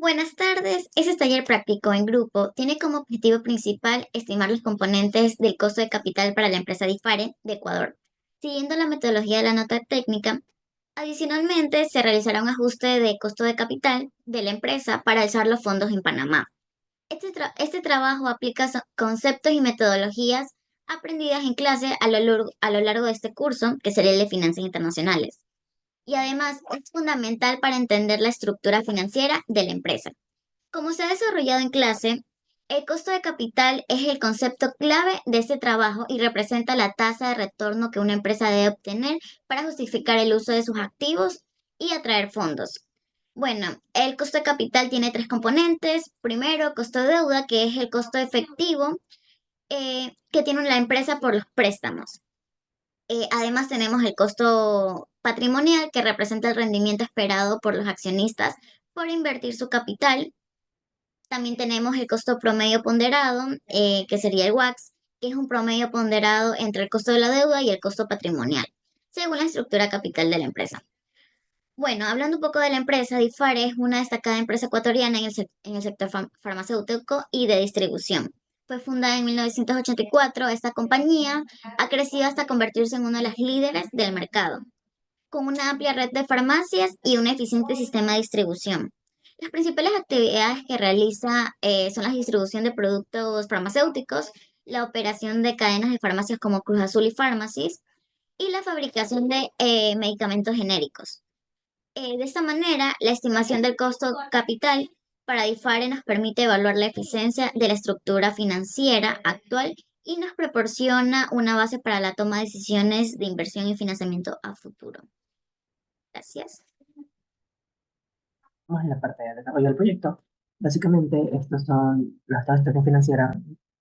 Buenas tardes. Este taller práctico en grupo tiene como objetivo principal estimar los componentes del costo de capital para la empresa Difare de Ecuador, siguiendo la metodología de la nota técnica. Adicionalmente, se realizará un ajuste de costo de capital de la empresa para alzar los fondos en Panamá. Este trabajo aplica conceptos y metodologías aprendidas en clase a lo largo de este curso, que sería el de Finanzas Internacionales, y además es fundamental para entender la estructura financiera de la empresa. Como se ha desarrollado en clase, el costo de capital es el concepto clave de este trabajo y representa la tasa de retorno que una empresa debe obtener para justificar el uso de sus activos y atraer fondos. Bueno, el costo de capital tiene tres componentes. Primero, costo de deuda, que es el costo efectivo que tiene la empresa por los préstamos. Además, tenemos el costo patrimonial, que representa el rendimiento esperado por los accionistas por invertir su capital. También tenemos el costo promedio ponderado, que sería el WACS, que es un promedio ponderado entre el costo de la deuda y el costo patrimonial, según la estructura capital de la empresa. Bueno, hablando un poco de la empresa, Difare es una destacada empresa ecuatoriana en el sector farmacéutico y de distribución. Fue fundada en 1984. Esta compañía ha crecido hasta convertirse en una de las líderes del mercado, con una amplia red de farmacias y un eficiente sistema de distribución. Las principales actividades que realiza son la distribución de productos farmacéuticos, la operación de cadenas de farmacias como Cruz Azul y Pharmacies, y la fabricación de medicamentos genéricos. De esta manera, la estimación del costo capital para DIFARE nos permite evaluar la eficiencia de la estructura financiera actual y nos proporciona una base para la toma de decisiones de inversión y financiamiento a futuro. Gracias. Vamos en la parte de desarrollo del proyecto. Básicamente, estos son las estados de situación financiera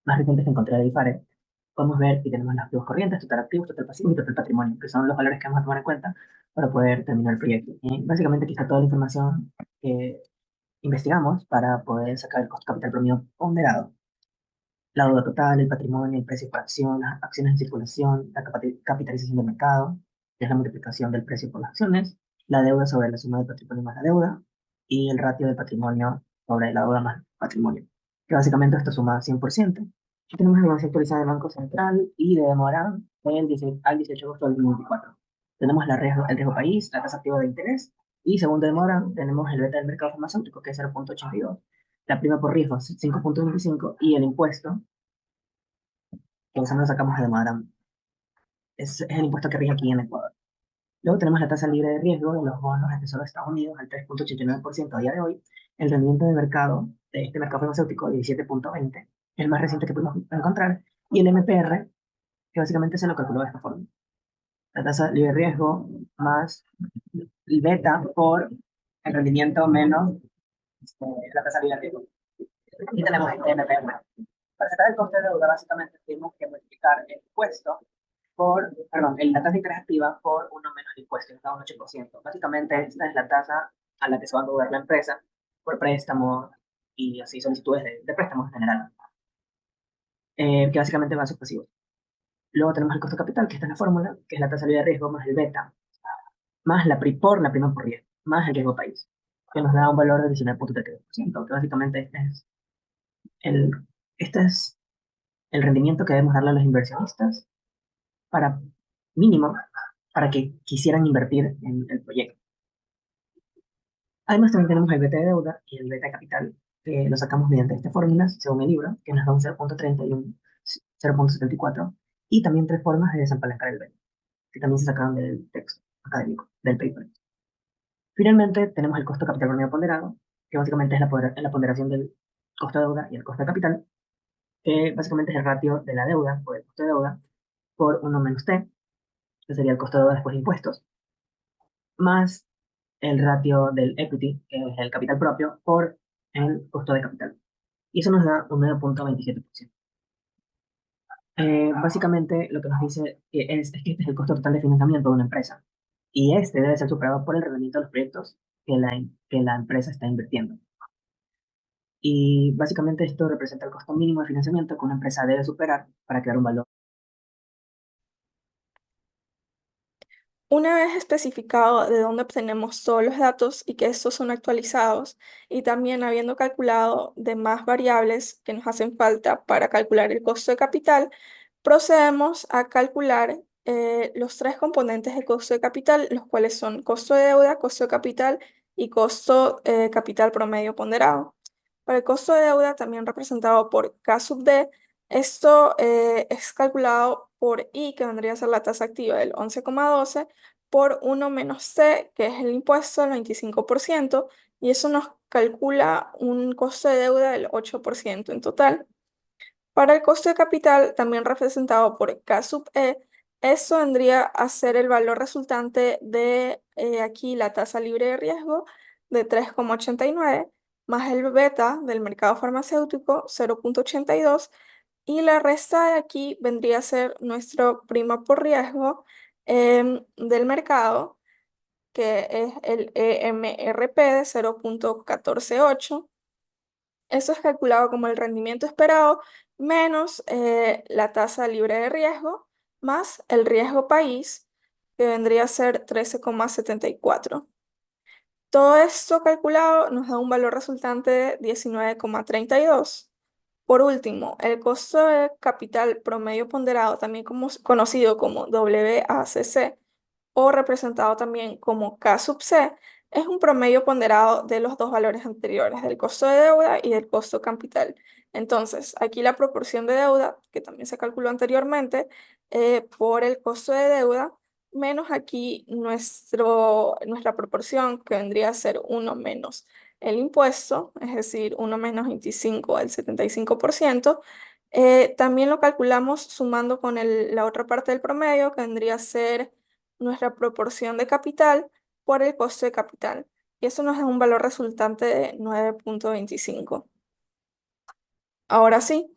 más recientes que encontré de IFARE. Podemos ver que tenemos los activos corrientes, total activos, total pasivos y total patrimonio, que son los valores que vamos a tomar en cuenta para poder terminar el proyecto. Y básicamente aquí está toda la información que investigamos para poder sacar el costo capital promedio ponderado. La deuda total, el patrimonio, el precio por acción, las acciones en circulación, la capitalización del mercado, que es la multiplicación del precio por las acciones, la deuda sobre la suma del patrimonio más la deuda, y el ratio de patrimonio sobre la deuda más patrimonio, que básicamente esto suma 100%. Aquí tenemos la información actualizada del Banco Central y de demora del 16 al 18 de agosto del 2024. Tenemos el riesgo país, la tasa activa de interés, y según demora tenemos el beta del mercado farmacéutico, que es 0,82, la prima por riesgo 5,25 y el impuesto, que eso lo sacamos de demora, es el impuesto que rige aquí en Ecuador. Luego tenemos la tasa libre de riesgo de los bonos del Tesoro de Estados Unidos al 3,89% a día de hoy, el rendimiento de mercado de este mercado farmacéutico 17,20, el más reciente que pudimos encontrar, y el MPR, que básicamente se lo calculó de esta forma. La tasa libre de riesgo más el beta por el rendimiento menos la tasa libre de riesgo. Y tenemos el MPR. Para sacar el coste de deuda, básicamente tenemos que multiplicar el impuesto la tasa de interés activa por uno menos el impuesto, que nos da un 8%. Básicamente, esta es la tasa a la que se va a endeudar la empresa por préstamos y así solicitudes de préstamos en general, que básicamente van a ser pasivos. Luego tenemos el costo de capital, que está en la fórmula, que es la tasa libre de riesgo más el beta, más la prima por riesgo, más el riesgo país, que nos da un valor de 19,33%, que básicamente el, este es el rendimiento que debemos darle a los inversionistas para mínimo para que quisieran invertir en el proyecto. Además, también tenemos el beta de deuda y el beta de capital, que lo sacamos mediante estas fórmulas, según el libro, que nos da un 0,30 y un 0,74, y también tres formas de desapalancar el beta, que también se sacaron del texto académico, del paper. Finalmente, tenemos el costo capital promedio ponderado, que básicamente es la ponderación del costo de deuda y el costo de capital, que básicamente es el ratio de la deuda por el costo de deuda por 1 menos t, que sería el costo de deuda después de impuestos, más el ratio del equity, que es el capital propio, por el costo de capital. Y eso nos da un 9,27%. Básicamente lo que nos dice es que este es el costo total de financiamiento de una empresa. Y este debe ser superado por el rendimiento de los proyectos que la empresa está invirtiendo. Y básicamente esto representa el costo mínimo de financiamiento que una empresa debe superar para crear un valor. Una vez especificado de dónde obtenemos todos los datos y que estos son actualizados, y también habiendo calculado demás variables que nos hacen falta para calcular el costo de capital, procedemos a calcular los tres componentes de costo de capital, los cuales son costo de deuda, costo de capital y costo capital promedio ponderado. Para el costo de deuda, también representado por K sub D, esto es calculado por I, que vendría a ser la tasa activa del 11,12, por 1 menos C, que es el impuesto del 25%, y eso nos calcula un costo de deuda del 8% en total. Para el costo de capital, también representado por K sub E, eso vendría a ser el valor resultante de aquí la tasa libre de riesgo de 3,89, más el beta del mercado farmacéutico 0,82, y la resta de aquí vendría a ser nuestro prima por riesgo del mercado, que es el EMRP de 0,148. Eso es calculado como el rendimiento esperado menos la tasa libre de riesgo más el riesgo país, que vendría a ser 13,74. Todo esto calculado nos da un valor resultante de 19,32. Por último, el costo de capital promedio ponderado, también conocido como WACC, o representado también como K sub C, es un promedio ponderado de los dos valores anteriores, del costo de deuda y del costo capital. Entonces, aquí la proporción de deuda, que también se calculó anteriormente, por el costo de deuda, menos aquí nuestra proporción, que vendría a ser 1 menos el impuesto, es decir, 1 menos 25 al 75%. También lo calculamos sumando con la otra parte del promedio, que vendría a ser nuestra proporción de capital por el costo de capital. Y eso nos da un valor resultante de 9,25. Ahora sí,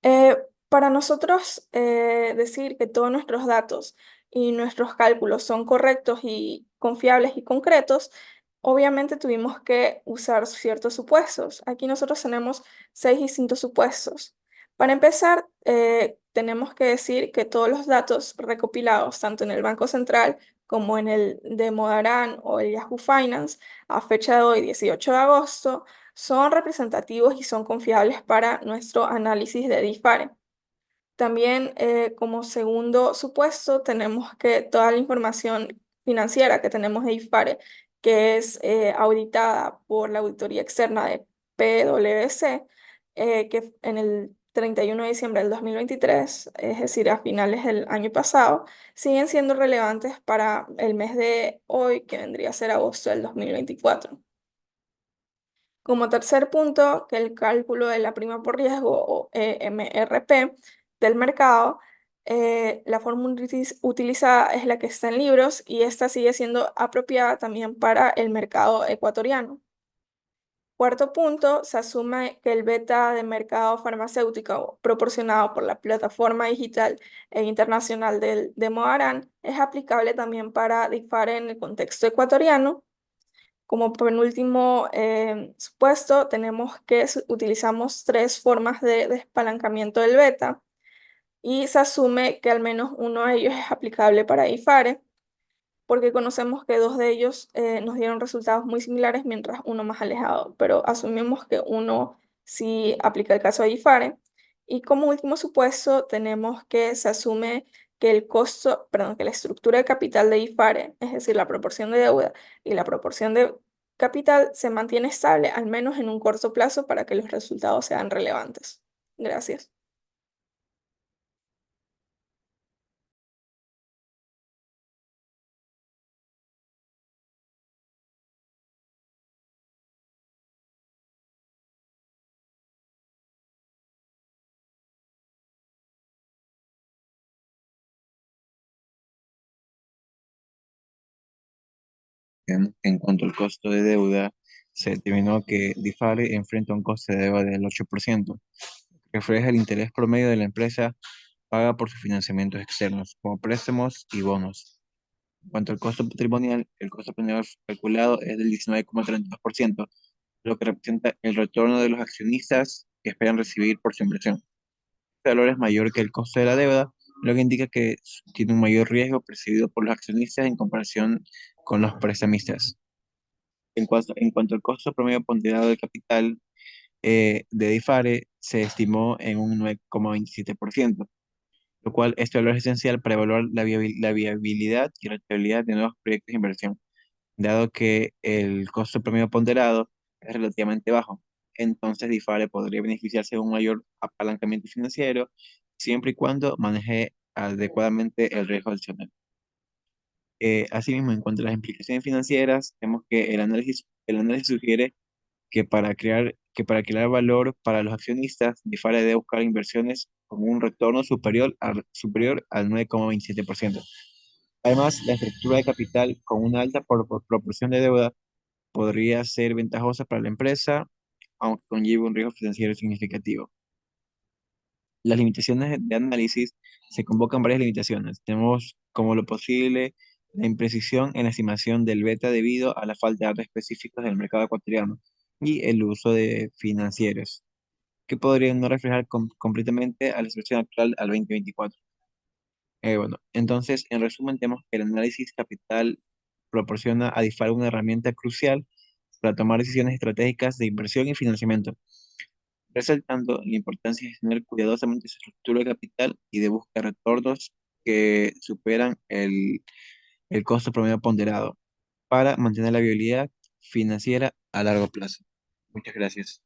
eh, para nosotros decir que todos nuestros datos y nuestros cálculos son correctos y confiables y concretos, obviamente tuvimos que usar ciertos supuestos. Aquí nosotros tenemos 6 distintos supuestos. Para empezar, tenemos que decir que todos los datos recopilados, tanto en el Banco Central como en el de Modarán o el Yahoo Finance, a fecha de hoy, 18 de agosto, son representativos y son confiables para nuestro análisis de DIFARE. También, como segundo supuesto, tenemos que toda la información financiera que tenemos de IFARE, que es auditada por la auditoría externa de PwC, que en el 31 de diciembre del 2023, es decir, a finales del año pasado, siguen siendo relevantes para el mes de hoy, que vendría a ser agosto del 2024. Como tercer punto, que el cálculo de la prima por riesgo o EMRP del mercado, la fórmula utilizada es la que está en libros y esta sigue siendo apropiada también para el mercado ecuatoriano. Cuarto punto, se asume que el beta de mercado farmacéutico proporcionado por la plataforma digital e internacional de Moarán es aplicable también para DIFARE en el contexto ecuatoriano. Como penúltimo supuesto, tenemos que utilizamos tres formas de despalancamiento del beta y se asume que al menos uno de ellos es aplicable para IFARE, porque conocemos que dos de ellos nos dieron resultados muy similares mientras uno más alejado, pero asumimos que uno sí aplica el caso de IFARE. Y como último supuesto, tenemos que se asume que que la estructura de capital de IFARE, es decir, la proporción de deuda y la proporción de capital, se mantiene estable, al menos en un corto plazo, para que los resultados sean relevantes. Gracias. En cuanto al costo de deuda, se determinó que DIFARE enfrenta un coste de deuda del 8%, que refleja el interés promedio de la empresa paga por sus financiamientos externos, como préstamos y bonos. En cuanto al costo patrimonial, el costo patrimonial calculado es del 19,32%, lo que representa el retorno de los accionistas que esperan recibir por su inversión. Este valor es mayor que el costo de la deuda, lo que indica que tiene un mayor riesgo percibido por los accionistas en comparación con los prestamistas. En cuanto al costo promedio ponderado de capital de DIFARE, se estimó en un 9,27%, lo cual este valor es esencial para evaluar la viabilidad y rentabilidad de nuevos proyectos de inversión, dado que el costo promedio ponderado es relativamente bajo. Entonces, DIFARE podría beneficiarse de un mayor apalancamiento financiero siempre y cuando maneje adecuadamente el riesgo adicional. Asimismo, en cuanto a las implicaciones financieras, vemos que el análisis sugiere que para crear valor para los accionistas, DIFARE debe buscar inversiones con un retorno superior al 9,27%. Además, la estructura de capital con una alta proporción de deuda podría ser ventajosa para la empresa, aunque conlleve un riesgo financiero significativo. Las limitaciones de análisis se convocan varias limitaciones. Tenemos como lo posible la imprecisión en la estimación del beta debido a la falta de datos específicos del mercado ecuatoriano y el uso de financieros, que podrían no reflejar completamente a la situación actual al 2024. Bueno, entonces, en resumen, tenemos que el análisis capital proporciona a DIFAR una herramienta crucial para tomar decisiones estratégicas de inversión y financiamiento, resaltando la importancia de tener cuidadosamente su estructura de capital y de buscar retornos que superan el costo promedio ponderado para mantener la viabilidad financiera a largo plazo. Muchas gracias.